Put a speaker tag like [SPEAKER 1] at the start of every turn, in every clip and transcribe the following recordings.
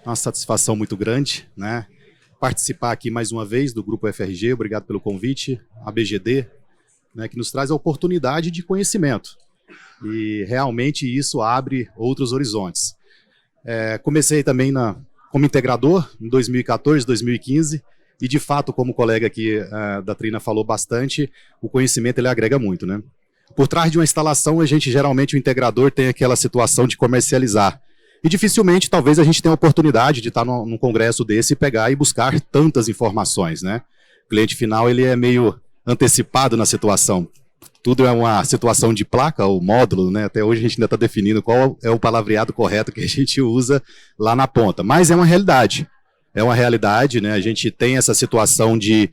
[SPEAKER 1] É uma satisfação muito grande, né? Participar aqui mais uma vez do Grupo FRG, obrigado pelo convite, a BGD, né, que nos traz a oportunidade de conhecimento. E realmente isso abre outros horizontes. Comecei também como integrador em 2014, 2015, e de fato, como o colega aqui da Trina falou bastante, o conhecimento ele agrega muito, né? Por trás de uma instalação, geralmente o integrador tem aquela situação de comercializar. E dificilmente, talvez, a gente tenha a oportunidade de estar num congresso desse e pegar e buscar tantas informações, né? O cliente final ele é meio antecipado na situação. Tudo é uma situação de placa ou módulo, né? Até hoje a gente ainda está definindo qual é o palavreado correto que a gente usa lá na ponta. Mas é uma realidade. É uma realidade, né? A gente tem essa situação de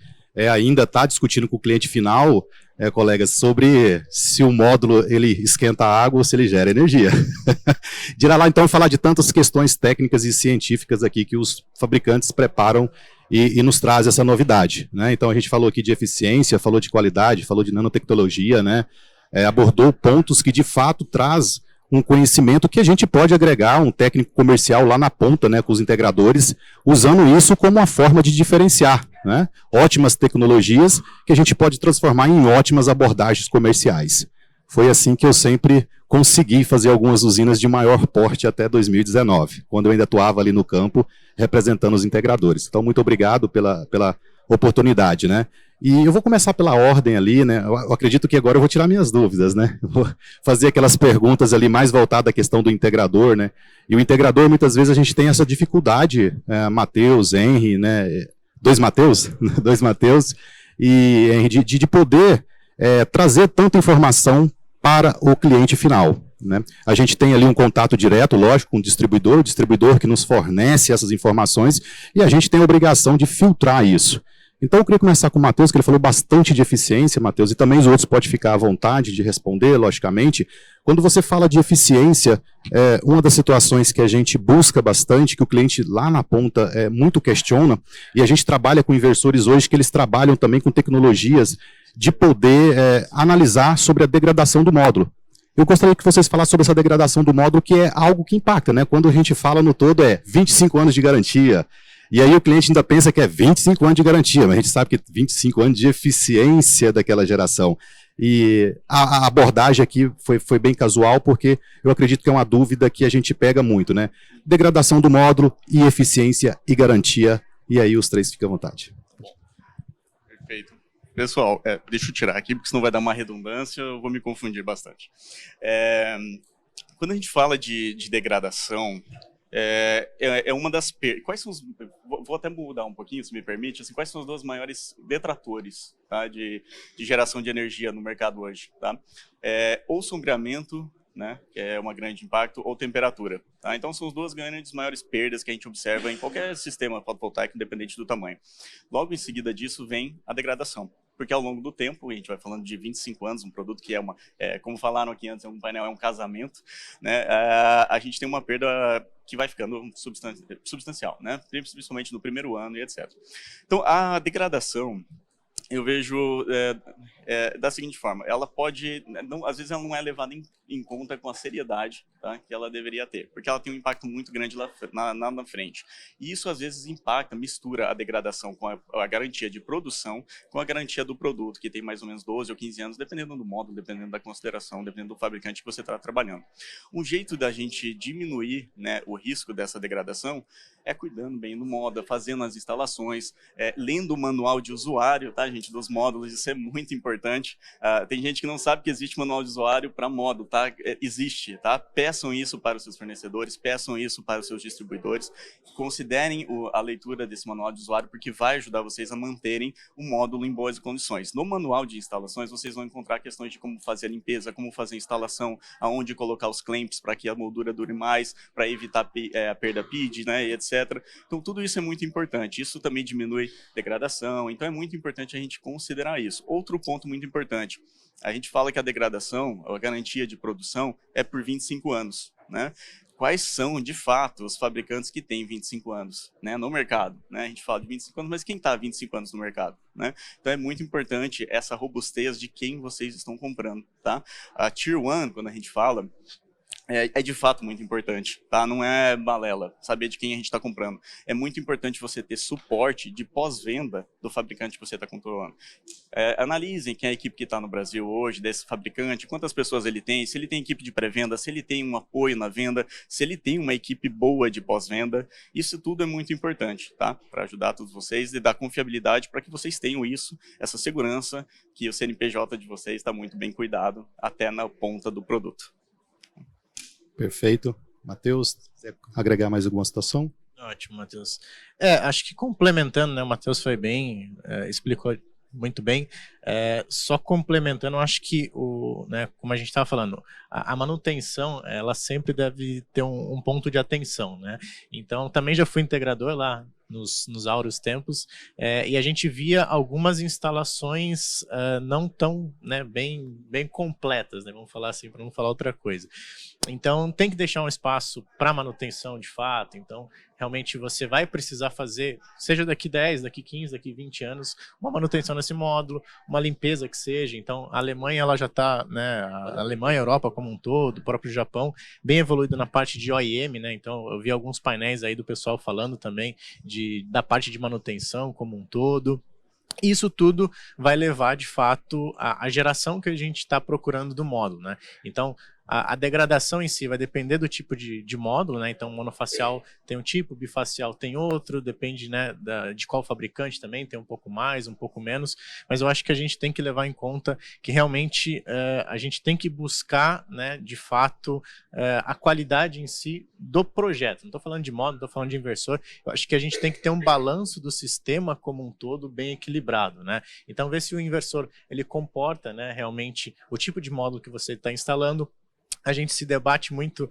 [SPEAKER 1] ainda estar discutindo com o cliente final, colegas, sobre se o módulo ele esquenta a água ou se ele gera energia. De lá, então, falar de tantas questões técnicas e científicas aqui que os fabricantes preparam e nos traz essa novidade, né? Então, a gente falou aqui de eficiência, falou de qualidade, falou de nanotecnologia, né? Abordou pontos que, de fato, traz um conhecimento que a gente pode agregar, um técnico comercial lá na ponta, né, com os integradores, usando isso como uma forma de diferenciar, né? Ótimas tecnologias que a gente pode transformar em ótimas abordagens comerciais. Foi assim que eu sempre consegui fazer algumas usinas de maior porte até 2019, quando eu ainda atuava ali no campo, representando os integradores. Então, muito obrigado pela oportunidade, né? E eu vou começar pela ordem ali, né? Eu acredito que agora eu vou tirar minhas dúvidas, né? Eu vou fazer aquelas perguntas ali mais voltadas à questão do integrador, né? E o integrador, muitas vezes, a gente tem essa dificuldade, Matheus, Henry, né? Dois Matheus, e Henry, de poder trazer tanta informação para o cliente final, né? A gente tem ali um contato direto, lógico, com o distribuidor que nos fornece essas informações, e a gente tem a obrigação de filtrar isso. Então, eu queria começar com o Matheus, que ele falou bastante de eficiência, Matheus, e também os outros podem ficar à vontade de responder, logicamente. Quando você fala de eficiência, uma das situações que a gente busca bastante, que o cliente lá na ponta muito questiona, e a gente trabalha com inversores hoje, que eles trabalham também com tecnologias de poder analisar sobre a degradação do módulo. Eu gostaria que vocês falassem sobre essa degradação do módulo, que é algo que impacta, né? Quando a gente fala no todo 25 anos de garantia, e aí o cliente ainda pensa que é 25 anos de garantia, mas a gente sabe que 25 anos de eficiência daquela geração. E a abordagem aqui foi bem casual, porque eu acredito que é uma dúvida que a gente pega muito, né? Degradação do módulo e eficiência e garantia, e aí os três ficam à vontade.
[SPEAKER 2] Perfeito. Pessoal, deixa eu tirar aqui, porque senão vai dar uma redundância, eu vou me confundir bastante. Quando a gente fala de degradação, uma das quais são os, vou até mudar um pouquinho, se me permite, assim, quais são os dois maiores detratores, tá, de geração de energia no mercado hoje, tá? Ou sombreamento, né, que é um grande impacto, ou temperatura, tá? Então são as duas grandes maiores perdas que a gente observa em qualquer sistema fotovoltaico, independente do tamanho. Logo em seguida disso vem a degradação, porque ao longo do tempo, a gente vai falando de 25 anos, um produto que como falaram aqui antes, um painel, é um casamento, né? A gente tem uma perda que vai ficando substancial, né? Principalmente no primeiro ano e etc. Então, a degradação, eu vejo da seguinte forma: ela pode, às vezes ela não é levada em conta com a seriedade, tá, que ela deveria ter, porque ela tem um impacto muito grande lá na frente. E isso às vezes mistura a degradação com a garantia de produção, com a garantia do produto, que tem mais ou menos 12 ou 15 anos, dependendo do módulo, dependendo da consideração, dependendo do fabricante que você está trabalhando. Um jeito da gente diminuir, né, o risco dessa degradação é cuidando bem do módulo, fazendo as instalações, lendo o manual de usuário, tá, gente, dos módulos. Isso é muito importante. Tem gente que não sabe que existe manual de usuário para módulo, tá? Existe, tá? Peçam isso para os seus fornecedores, peçam isso para os seus distribuidores, considerem a leitura desse manual de usuário, porque vai ajudar vocês a manterem o módulo em boas condições. No manual de instalações, vocês vão encontrar questões de como fazer a limpeza, como fazer a instalação, aonde colocar os clamps para que a moldura dure mais, para evitar a perda PID, né, e etc. Então, tudo isso é muito importante. Isso também diminui degradação, então é muito importante a gente considerar isso. Outro ponto muito importante: a gente fala que a degradação, a garantia de produção, é por 25 anos, né? Quais são, de fato, os fabricantes que têm 25 anos, né, no mercado, né? A gente fala de 25 anos, mas quem está há 25 anos no mercado, né? Então é muito importante essa robustez de quem vocês estão comprando, tá? A Tier 1, quando a gente fala, é de fato muito importante, tá? Não é balela, saber de quem a gente está comprando. É muito importante você ter suporte de pós-venda do fabricante que você está controlando. Analisem quem é a equipe que está no Brasil hoje, desse fabricante, quantas pessoas ele tem, se ele tem equipe de pré-venda, se ele tem um apoio na venda, se ele tem uma equipe boa de pós-venda. Isso tudo é muito importante, tá? Para ajudar todos vocês e dar confiabilidade para que vocês tenham isso, essa segurança, que o CNPJ de vocês está muito bem cuidado até na ponta do produto.
[SPEAKER 1] Perfeito. Matheus, quer agregar mais alguma situação?
[SPEAKER 3] Ótimo, Matheus. Acho que complementando, né, o Matheus foi bem, explicou muito bem. Só complementando, acho que, né, como a gente estava falando, a manutenção, ela sempre deve ter um ponto de atenção, né? Então, também já fui integrador lá nos áureos tempos, e a gente via algumas instalações não tão, né, bem completas, né, vamos falar assim, para não falar outra coisa. Então, tem que deixar um espaço para manutenção de fato. Então, realmente você vai precisar fazer, seja daqui 10, daqui 15, daqui 20 anos, uma manutenção nesse módulo, uma limpeza que seja. Então, a Alemanha, ela já está, né, a Alemanha, a Europa como um todo, o próprio Japão, bem evoluído na parte de OEM, né? Então, eu vi alguns painéis aí do pessoal falando também da parte de manutenção como um todo. Isso tudo vai levar, de fato, a geração que a gente está procurando do módulo, né? Então, a degradação em si vai depender do tipo de módulo, né? Então, monofacial tem um tipo, bifacial tem outro, depende, né, de qual fabricante também, tem um pouco mais, um pouco menos, mas eu acho que a gente tem que levar em conta que realmente a gente tem que buscar, né, de fato, a qualidade em si do projeto. Não estou falando de módulo, estou falando de inversor. Eu acho que a gente tem que ter um balanço do sistema como um todo bem equilibrado, né? Então, ver se o inversor ele comporta, né, realmente o tipo de módulo que você está instalando. A gente se debate muito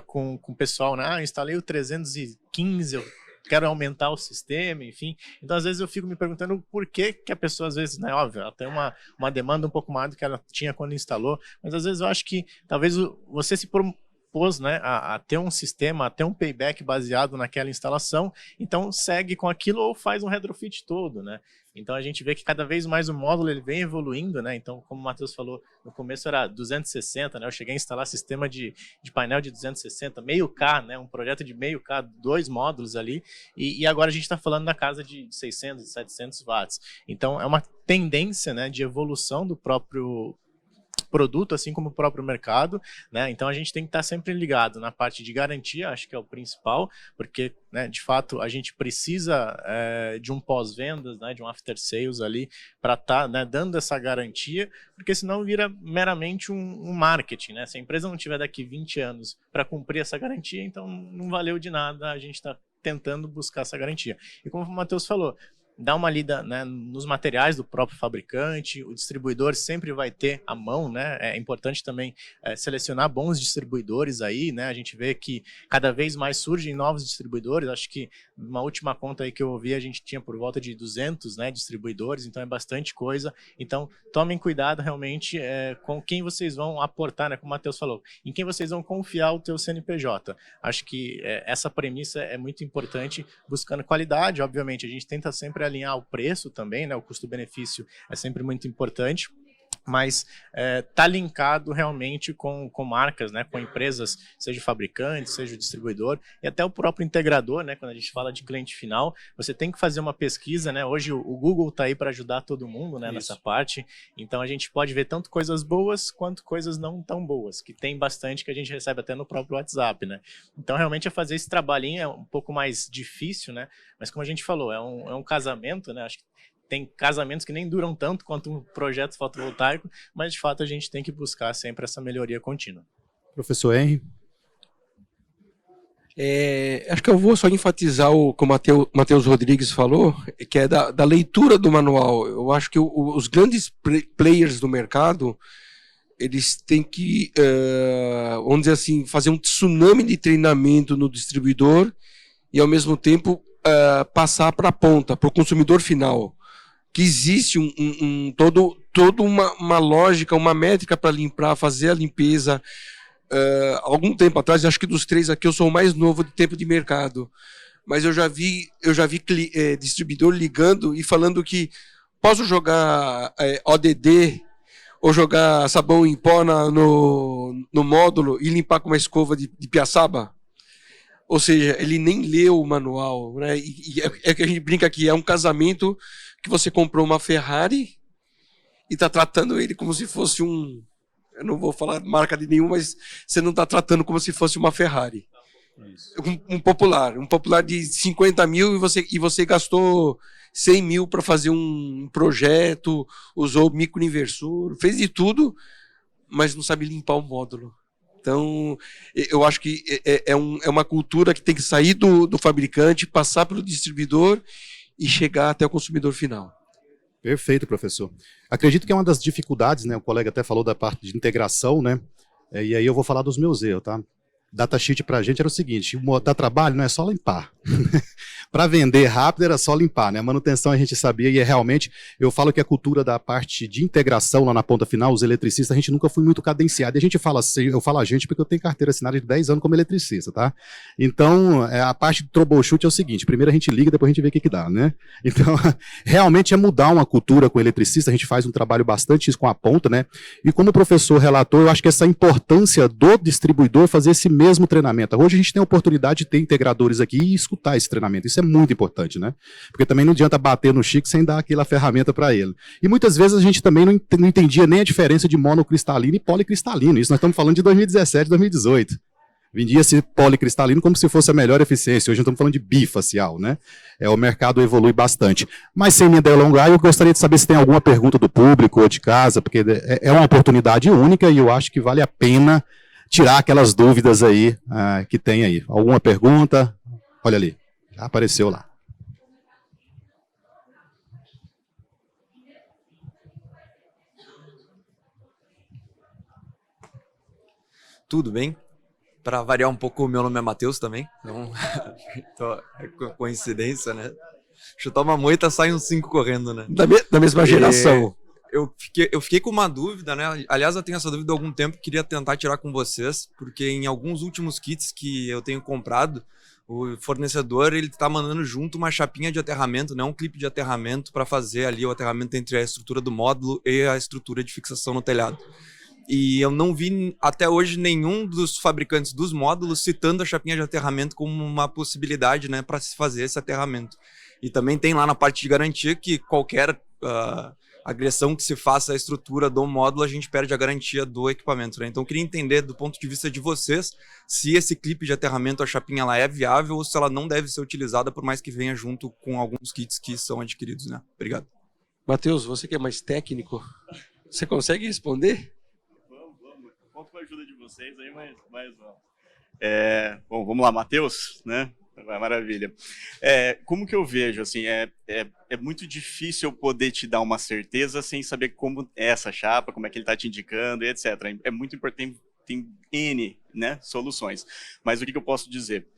[SPEAKER 3] com o pessoal, né? Eu instalei o 315, eu quero aumentar o sistema, enfim. Então, às vezes, eu fico me perguntando por que a pessoa, às vezes, né, óbvio, ela tem uma demanda um pouco maior do que ela tinha quando instalou, mas às vezes eu acho que talvez você se propôs, né, a ter um sistema, a ter um payback baseado naquela instalação, então segue com aquilo ou faz um retrofit todo, né? Então a gente vê que cada vez mais o módulo ele vem evoluindo, né? Então, como o Matheus falou, no começo era 260, né? Eu cheguei a instalar sistema de painel de 260, meio K, né? Um projeto de meio K, 2 módulos ali, e agora a gente está falando na casa de 600, 700 watts. Então é uma tendência, né, de evolução do próprio produto, assim como o próprio mercado, né? Então a gente tem que estar sempre ligado na parte de garantia, acho que é o principal, porque, né, de fato a gente precisa de um pós-vendas, né, de um after sales ali para estar, né, dando essa garantia, porque senão vira meramente um marketing, né? Se a empresa não tiver daqui 20 anos para cumprir essa garantia, então não valeu de nada a gente está tentando buscar essa garantia. E como o Matheus falou, dá uma lida, né, nos materiais do próprio fabricante, o distribuidor sempre vai ter à mão, né? É importante também selecionar bons distribuidores aí, né? A gente vê que cada vez mais surgem novos distribuidores. Acho que uma última conta aí que eu ouvi, a gente tinha por volta de 200, né, distribuidores, então é bastante coisa. Então, tomem cuidado realmente com quem vocês vão aportar, né? Como o Matheus falou, em quem vocês vão confiar o teu CNPJ. Acho que essa premissa é muito importante, buscando qualidade, obviamente. A gente tenta sempre alinhar o preço também, né? O custo-benefício é sempre muito importante, mas tá linkado realmente com marcas, né? Com empresas, seja o fabricante, seja o distribuidor e até o próprio integrador, né? Quando a gente fala de cliente final, você tem que fazer uma pesquisa, né? Hoje o Google está aí para ajudar todo mundo, né? Nessa parte, então a gente pode ver tanto coisas boas quanto coisas não tão boas, que tem bastante que a gente recebe até no próprio WhatsApp, né? Então realmente fazer esse trabalhinho é um pouco mais difícil, né? Mas como a gente falou, é um casamento, né? Acho que tem casamentos que nem duram tanto quanto um projeto fotovoltaico, mas de fato a gente tem que buscar sempre essa melhoria contínua.
[SPEAKER 1] Professor Henry?
[SPEAKER 4] Acho que eu vou só enfatizar o que o Matheus Rodrigues falou, que é da leitura do manual. Eu acho que os grandes players do mercado, eles têm que, vamos dizer assim, fazer um tsunami de treinamento no distribuidor e, ao mesmo tempo, passar para a ponta, para o consumidor final. Que existe toda uma lógica, uma métrica para limpar, fazer a limpeza. Algum tempo atrás, acho que dos 3 aqui eu sou o mais novo de tempo de mercado, mas eu já vi distribuidor ligando e falando que posso jogar ODD ou jogar sabão em pó no módulo e limpar com uma escova de piaçaba. Ou seja, ele nem leu o manual, né? E é que a gente brinca aqui, é um casamento que você comprou uma Ferrari e está tratando ele como se fosse um... Eu não vou falar marca de nenhum, mas você não está tratando como se fosse uma Ferrari. Um popular de 50 mil e você gastou 100 mil para fazer um projeto, usou microinversor, fez de tudo, mas não sabe limpar o módulo. Então, eu acho que é uma cultura que tem que sair do fabricante, passar pelo distribuidor e chegar até o consumidor final.
[SPEAKER 1] Perfeito, professor. Acredito que é uma das dificuldades, né? O colega até falou da parte de integração, né? E aí eu vou falar dos meus erros, tá? Datasheet para a gente era o seguinte: dar trabalho não é só limpar. Para vender rápido era só limpar, né? A manutenção a gente sabia e realmente, eu falo que a cultura da parte de integração lá na ponta final, os eletricistas, a gente nunca foi muito cadenciado. E a gente fala assim, eu falo a gente porque eu tenho carteira assinada de 10 anos como eletricista, tá? Então, a parte do troubleshoot é o seguinte: primeiro a gente liga, depois a gente vê o que dá, né? Então, realmente é mudar uma cultura com o eletricista, a gente faz um trabalho bastante isso com a ponta, né? E como o professor relatou, eu acho que essa importância do distribuidor fazer esse mesmo treinamento. Hoje a gente tem a oportunidade de ter integradores aqui e escutar esse treinamento. Isso é muito importante, né? Porque também não adianta bater no Chico sem dar aquela ferramenta para ele. E muitas vezes a gente também não entendia nem a diferença de monocristalino e policristalino. Isso nós estamos falando de 2017, 2018. Vendia-se policristalino como se fosse a melhor eficiência. Hoje nós estamos falando de bifacial, né? O mercado evolui bastante. Mas sem me delongar, eu gostaria de saber se tem alguma pergunta do público ou de casa, porque é uma oportunidade única e eu acho que vale a pena tirar aquelas dúvidas aí que tem aí. Alguma pergunta? Olha ali, já apareceu lá.
[SPEAKER 5] Tudo bem? Para variar um pouco, o meu nome é Matheus também, então é coincidência, né? Chutar uma moita, sai uns 5 correndo, né?
[SPEAKER 4] Da mesma geração.
[SPEAKER 5] Eu fiquei com uma dúvida, né? Aliás, eu tenho essa dúvida há algum tempo, queria tentar tirar com vocês, porque em alguns últimos kits que eu tenho comprado, o fornecedor ele está mandando junto uma chapinha de aterramento, né? Um clipe de aterramento para fazer ali o aterramento entre a estrutura do módulo e a estrutura de fixação no telhado. E eu não vi até hoje nenhum dos fabricantes dos módulos citando a chapinha de aterramento como uma possibilidade, né, para se fazer esse aterramento. E também tem lá na parte de garantia que qualquer agressão que se faça à estrutura do módulo, a gente perde a garantia do equipamento, né? Então eu queria entender do ponto de vista de vocês se esse clipe de aterramento, a chapinha, ela é viável ou se ela não deve ser utilizada, por mais que venha junto com alguns kits que são adquiridos, né? Obrigado.
[SPEAKER 4] Matheus, você que é mais técnico, você consegue responder?
[SPEAKER 2] Vamos. Conto com a ajuda de vocês aí, mas vamos. Bom, vamos lá, Matheus, né? Maravilha. Como que eu vejo, assim, é muito difícil eu poder te dar uma certeza sem saber como é essa chapa, como é que ele está te indicando e etc. É muito importante, tem N, né, soluções. Mas o que eu posso dizer?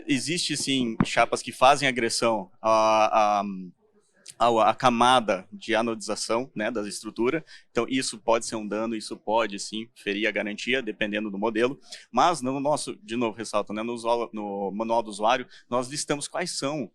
[SPEAKER 2] Existe, sim, chapas que fazem agressão a camada de anodização, né, da estrutura. Então, isso pode ser um dano, isso pode, sim, ferir a garantia, dependendo do modelo. Mas, no nosso, de novo, ressalto, né, no manual do usuário, nós listamos quais são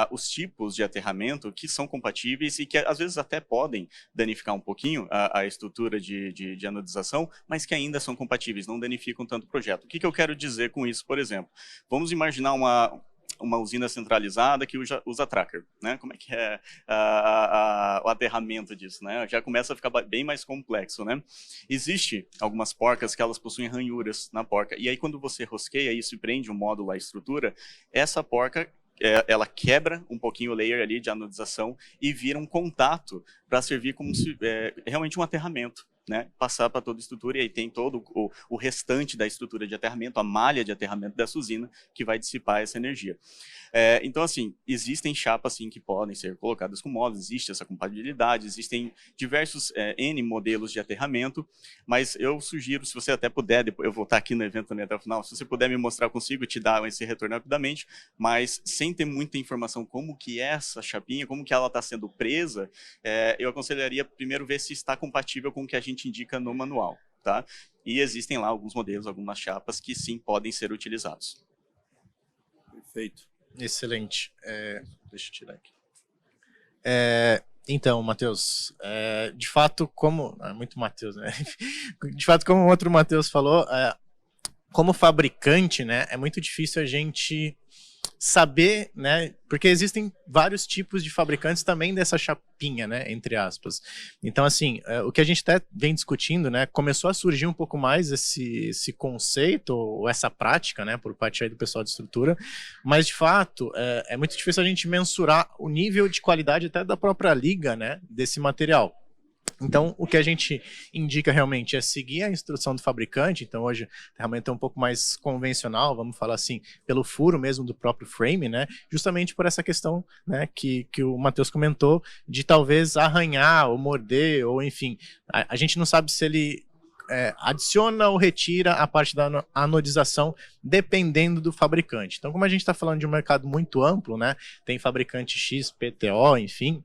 [SPEAKER 2] os tipos de aterramento que são compatíveis e que, às vezes, até podem danificar um pouquinho a estrutura de anodização, mas que ainda são compatíveis, não danificam tanto o projeto. O que eu quero dizer com isso, por exemplo? Vamos imaginar uma usina centralizada que usa tracker, né? Como é que é o aterramento disso, né? Já começa a ficar bem mais complexo, né? Existe algumas porcas que elas possuem ranhuras na porca, e aí quando você rosqueia isso e prende um módulo à estrutura, essa porca ela quebra um pouquinho o layer ali de anodização e vira um contato para servir como se realmente um aterramento, né, passar para toda a estrutura, e aí tem todo o restante da estrutura de aterramento, a malha de aterramento dessa usina, que vai dissipar essa energia. Então, assim, existem chapas, sim, que podem ser colocadas com módulos, existe essa compatibilidade, existem diversos N modelos de aterramento, mas eu sugiro, se você até puder, depois, eu vou estar aqui no evento também até o final, se você puder me mostrar, eu consigo te dar esse retorno rapidamente, mas sem ter muita informação como que é essa chapinha, como que ela está sendo presa, eu aconselharia primeiro ver se está compatível com o que a gente indica no manual, tá? E existem lá alguns modelos, algumas chapas que sim podem ser utilizados.
[SPEAKER 3] Perfeito. Excelente. Deixa eu tirar aqui. Então, Matheus, de fato, como... muito Matheus, né? De fato, como o outro Matheus falou, como fabricante, né, é muito difícil a gente saber, né, porque existem vários tipos de fabricantes também dessa chapinha, né, entre aspas. Então, assim, o que a gente até vem discutindo, né, começou a surgir um pouco mais esse conceito, ou essa prática, né, por parte aí do pessoal de estrutura, mas, de fato, é muito difícil a gente mensurar o nível de qualidade até da própria liga, né, desse material. Então, o que a gente indica realmente é seguir a instrução do fabricante. Então, hoje, a ferramenta é um pouco mais convencional, vamos falar assim, pelo furo mesmo do próprio frame, né? Justamente por essa questão, né, que o Matheus comentou, de talvez arranhar ou morder, ou enfim, a gente não sabe se ele adiciona ou retira a parte da anodização, dependendo do fabricante. Então, como a gente está falando de um mercado muito amplo, né? Tem fabricante X, PTO, enfim,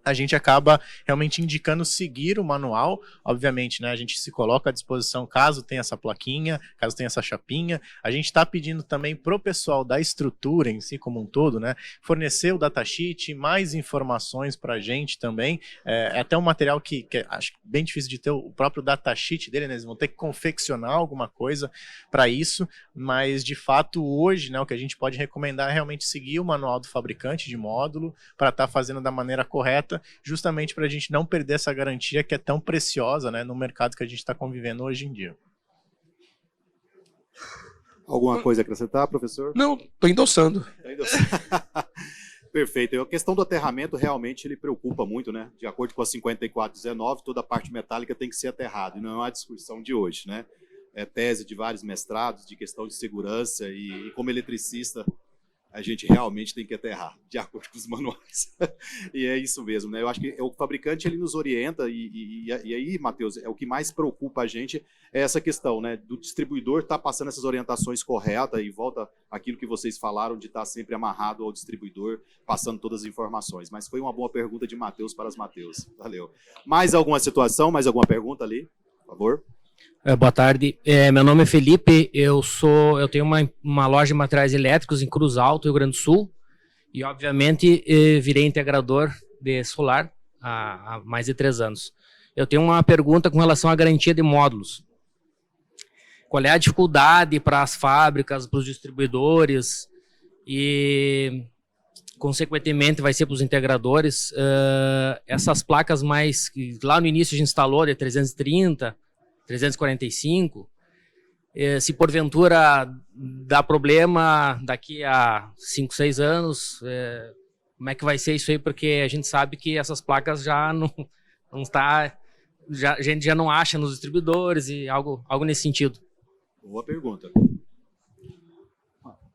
[SPEAKER 3] a gente acaba realmente indicando seguir o manual. Obviamente, né, a gente se coloca à disposição caso tenha essa plaquinha, caso tenha essa chapinha. A gente está pedindo também para o pessoal da estrutura em si como um todo, né, fornecer o datasheet, mais informações para a gente também. É até um material que acho bem difícil de ter o próprio datasheet dele, né, eles vão ter que confeccionar alguma coisa para isso, mas de fato hoje, né, o que a gente pode recomendar é realmente seguir o manual do fabricante de módulo para estar fazendo da maneira correta, justamente para a gente não perder essa garantia que é tão preciosa, né, no mercado que a gente está convivendo hoje em dia.
[SPEAKER 1] Alguma coisa a acrescentar, professor?
[SPEAKER 4] Não, estou endossando.
[SPEAKER 1] Perfeito. E a questão do aterramento realmente ele preocupa muito, né? De acordo com a 5419, toda a parte metálica tem que ser aterrada, e não é uma discussão de hoje, né? É tese de vários mestrados de questão de segurança e como eletricista a gente realmente tem que aterrar, de acordo com os manuais. E é isso mesmo, né? Eu acho que o fabricante ele nos orienta e aí, Matheus, o que mais preocupa a gente é essa questão, né? Do distribuidor estar passando essas orientações corretas e volta aquilo que vocês falaram de estar sempre amarrado ao distribuidor, passando todas as informações. Mas foi uma boa pergunta de Matheus para os Matheus. Valeu. Mais alguma situação, mais alguma pergunta ali? Por favor.
[SPEAKER 6] Boa tarde, meu nome é Felipe, eu tenho uma loja de materiais elétricos em Cruz Alto, Rio Grande do Sul, e obviamente virei integrador de solar há mais de 3 anos. Eu tenho uma pergunta com relação à garantia de módulos. Qual é a dificuldade para as fábricas, para os distribuidores e, consequentemente, vai ser para os integradores, essas placas mais que lá no início a gente instalou de 330, 345, se porventura dá problema daqui a 5, 6 anos, como é que vai ser isso aí? Porque a gente sabe que essas placas já não está, a gente já não acha nos distribuidores e algo nesse sentido.
[SPEAKER 1] Boa pergunta.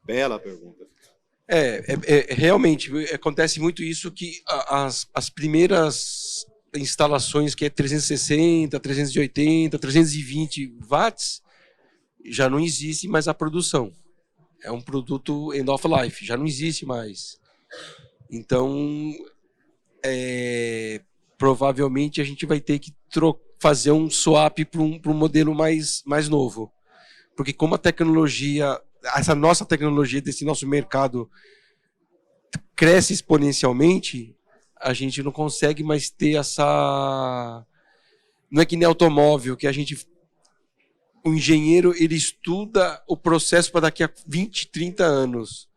[SPEAKER 1] Bela pergunta.
[SPEAKER 4] Realmente, acontece muito isso que as primeiras instalações que é 360, 380, 320 watts, já não existe mais a produção. É um produto end of life, já não existe mais. Então, provavelmente a gente vai ter que fazer um swap para um modelo mais novo. Porque como a tecnologia, essa nossa tecnologia desse nosso mercado cresce exponencialmente, a gente não consegue mais ter essa... Não é que nem automóvel, que o engenheiro ele estuda o processo para daqui a 20, 30 anos.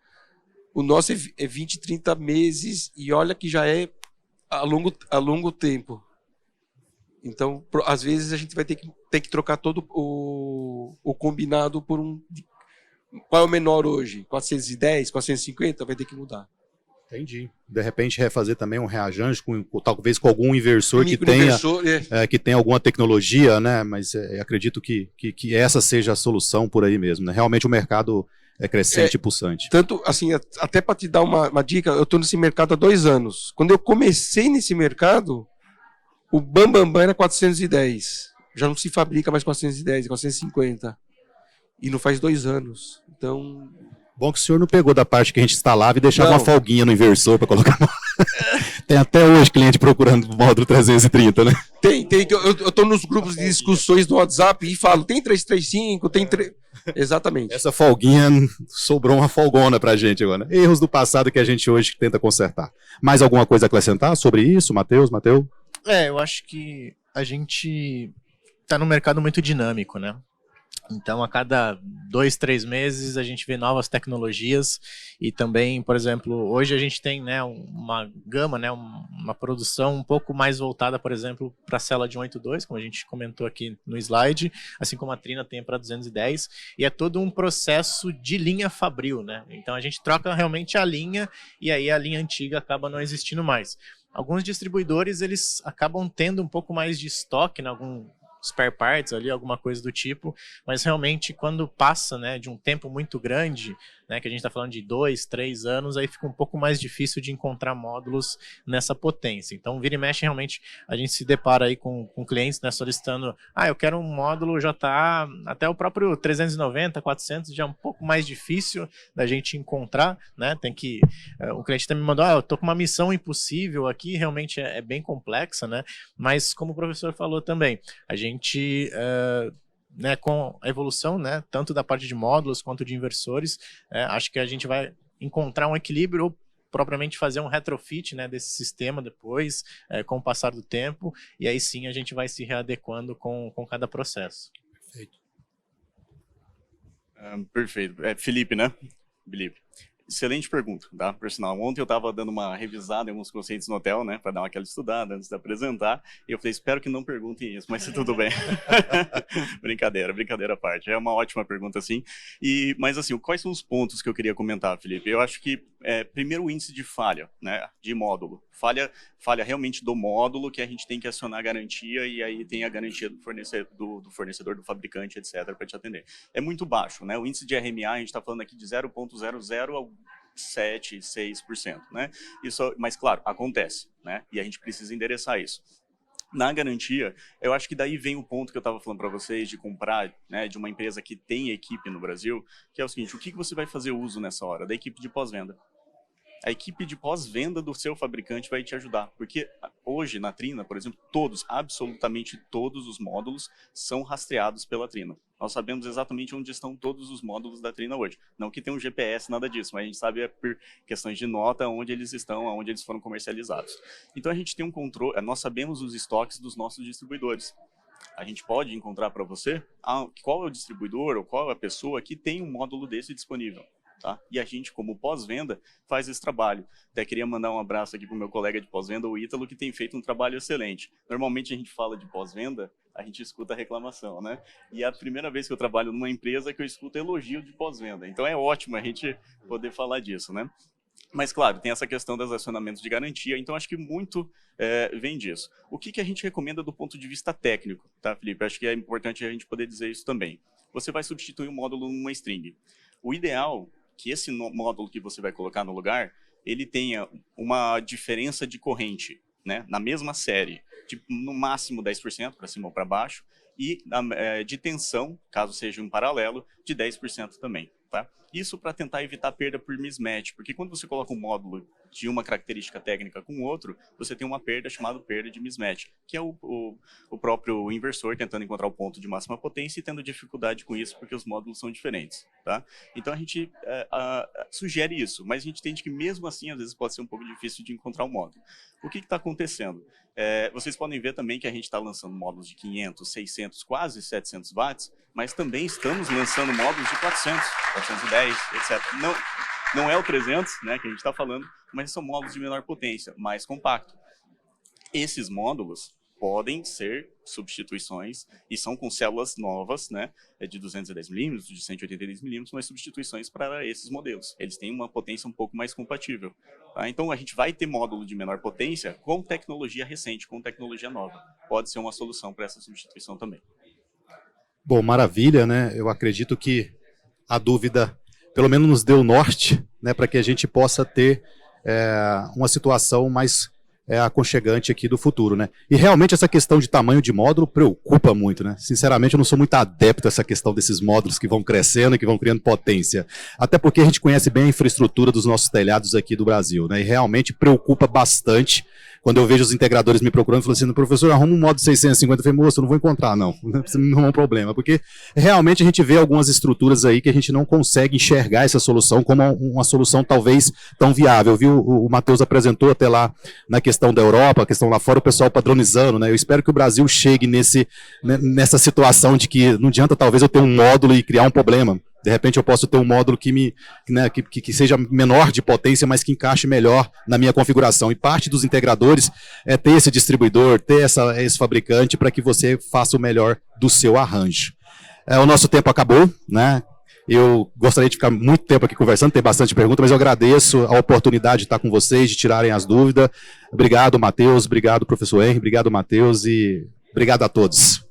[SPEAKER 4] O nosso é 20, 30 meses e olha que já é a longo tempo. Então, às vezes, a gente vai ter que trocar todo o combinado por um... Qual é o menor hoje? 410, 450? Vai ter que mudar.
[SPEAKER 1] Entendi. De repente refazer também um reajante, talvez com algum inversor que tenha alguma tecnologia, né? Mas acredito que essa seja a solução por aí mesmo, né? Realmente o mercado é crescente e pulsante.
[SPEAKER 4] Tanto, assim, até para te dar uma dica, eu estou nesse mercado há 2 anos. Quando eu comecei nesse mercado, o Bambambam era 410. Já não se fabrica mais 410, 450. E não faz 2 anos. Então...
[SPEAKER 1] Bom que o senhor não pegou da parte que a gente instalava e deixava uma folguinha no inversor para colocar. Tem até hoje cliente procurando módulo 330, né?
[SPEAKER 4] Tem. Eu estou nos grupos de discussões do WhatsApp e falo, tem 335, tem Exatamente.
[SPEAKER 1] Essa folguinha sobrou uma folgona pra gente agora, né? Erros do passado que a gente hoje tenta consertar. Mais alguma coisa a acrescentar sobre isso, Matheus?
[SPEAKER 3] Eu acho que a gente está num mercado muito dinâmico, né? Então, a cada 2, 3 meses, a gente vê novas tecnologias e também, por exemplo, hoje a gente tem, né, uma gama, né, uma produção um pouco mais voltada, por exemplo, para a célula de 182, como a gente comentou aqui no slide, assim como a Trina tem para 210, e é todo um processo de linha fabril, né? Então, a gente troca realmente a linha e aí a linha antiga acaba não existindo mais. Alguns distribuidores, eles acabam tendo um pouco mais de estoque, né, algum spare parts ali, alguma coisa do tipo, mas realmente quando passa, né, de um tempo muito grande, né, que a gente está falando de 2, 3 anos, aí fica um pouco mais difícil de encontrar módulos nessa potência. Então, vira e mexe, realmente, a gente se depara aí com clientes, né, solicitando, eu quero um módulo JA, até o próprio 390, 400, já é um pouco mais difícil da gente encontrar, né, tem que, o cliente também me mandou, eu tô com uma missão impossível aqui, realmente é bem complexa, né, mas como o professor falou também, a gente... né, com a evolução, né, tanto da parte de módulos quanto de inversores, acho que a gente vai encontrar um equilíbrio ou propriamente fazer um retrofit, né, desse sistema depois, com o passar do tempo, e aí sim a gente vai se readequando com cada processo.
[SPEAKER 2] Perfeito. Felipe, né? Felipe. Excelente pergunta, tá? Por sinal, ontem eu estava dando uma revisada em alguns conceitos no hotel, né, para dar aquela estudada antes de apresentar, e eu falei, espero que não perguntem isso, mas se tudo bem. brincadeira à parte. É uma ótima pergunta, sim. Mas, assim, quais são os pontos que eu queria comentar, Felipe? Eu acho que, primeiro, o índice de falha, né, de módulo. Falha realmente do módulo, que a gente tem que acionar a garantia, e aí tem a garantia do fornecedor, do fabricante, etc., para te atender. É muito baixo, né? O índice de RMA, a gente está falando aqui de 0,00 a 7, 6%, né? Isso, mas, claro, acontece, né? E a gente precisa endereçar isso. Na garantia, eu acho que daí vem o ponto que eu estava falando para vocês de comprar, né, de uma empresa que tem equipe no Brasil, que é o seguinte, o que você vai fazer uso nessa hora? Da equipe de pós-venda. A equipe de pós-venda do seu fabricante vai te ajudar, porque hoje na Trina, por exemplo, absolutamente todos os módulos são rastreados pela Trina. Nós sabemos exatamente onde estão todos os módulos da Trina hoje. Não que tenha um GPS, nada disso, mas a gente sabe por questões de nota onde eles estão, onde eles foram comercializados. Então a gente tem um controle, nós sabemos os estoques dos nossos distribuidores. A gente pode encontrar para você qual é o distribuidor ou qual é a pessoa que tem um módulo desse disponível. Tá? E a gente, como pós-venda, faz esse trabalho. Até queria mandar um abraço aqui para o meu colega de pós-venda, o Ítalo, que tem feito um trabalho excelente. Normalmente a gente fala de pós-venda, a gente escuta a reclamação, né? E é a primeira vez que eu trabalho numa empresa que eu escuto elogio de pós-venda. Então é ótimo a gente poder falar disso, né? Mas, claro, tem essa questão dos acionamentos de garantia, então acho que muito vem disso. O que a gente recomenda do ponto de vista técnico, tá, Felipe? Acho que é importante a gente poder dizer isso também. Você vai substituir um módulo numa string. O ideal que esse módulo que você vai colocar no lugar, ele tenha uma diferença de corrente, né, na mesma série, tipo, no máximo 10% para cima ou para baixo, e de tensão, caso seja um paralelo, de 10% também. Tá? Isso para tentar evitar perda por mismatch, porque quando você coloca um módulo de uma característica técnica com outro, você tem uma perda chamada perda de mismatch, que é o próprio inversor tentando encontrar o ponto de máxima potência e tendo dificuldade com isso porque os módulos são diferentes. Tá? Então a gente sugere isso, mas a gente entende que mesmo assim às vezes pode ser um pouco difícil de encontrar um módulo. O que está acontecendo? Vocês podem ver também que a gente está lançando módulos de 500, 600, quase 700 watts, mas também estamos lançando módulos de 400, 410, etc. Não é o 300, né, que a gente está falando, mas são módulos de menor potência, mais compacto. Esses módulos podem ser substituições e são com células novas, né, de 210 mm, de 182 mm, mas substituições para esses modelos. Eles têm uma potência um pouco mais compatível. Tá? Então a gente vai ter módulo de menor potência com tecnologia recente, com tecnologia nova. Pode ser uma solução para essa substituição também.
[SPEAKER 1] Bom, maravilha, né? Eu acredito que a dúvida, pelo menos, nos deu norte, né, para que a gente possa ter uma situação mais aconchegante aqui do futuro, né? E realmente essa questão de tamanho de módulo preocupa muito, né? Sinceramente, eu não sou muito adepto a essa questão desses módulos que vão crescendo e que vão criando potência. Até porque a gente conhece bem a infraestrutura dos nossos telhados aqui do Brasil, né? E realmente preocupa bastante quando eu vejo os integradores me procurando, falando assim, professor, arruma um modo 650, eu falei, moço, eu não vou encontrar, não, você não é um problema, porque realmente a gente vê algumas estruturas aí que a gente não consegue enxergar essa solução como uma solução talvez tão viável, viu? O Matheus apresentou até lá na questão da Europa, a questão lá fora, o pessoal padronizando, né? Eu espero que o Brasil chegue nessa situação de que não adianta talvez eu ter um módulo e criar um problema. De repente eu posso ter um módulo que seja menor de potência, mas que encaixe melhor na minha configuração. E parte dos integradores é ter esse distribuidor, ter esse fabricante para que você faça o melhor do seu arranjo. O nosso tempo acabou, né? Eu gostaria de ficar muito tempo aqui conversando, tem bastante pergunta, mas eu agradeço a oportunidade de estar com vocês, de tirarem as dúvidas. Obrigado, Matheus, obrigado, professor Henry, obrigado, Matheus, e obrigado a todos.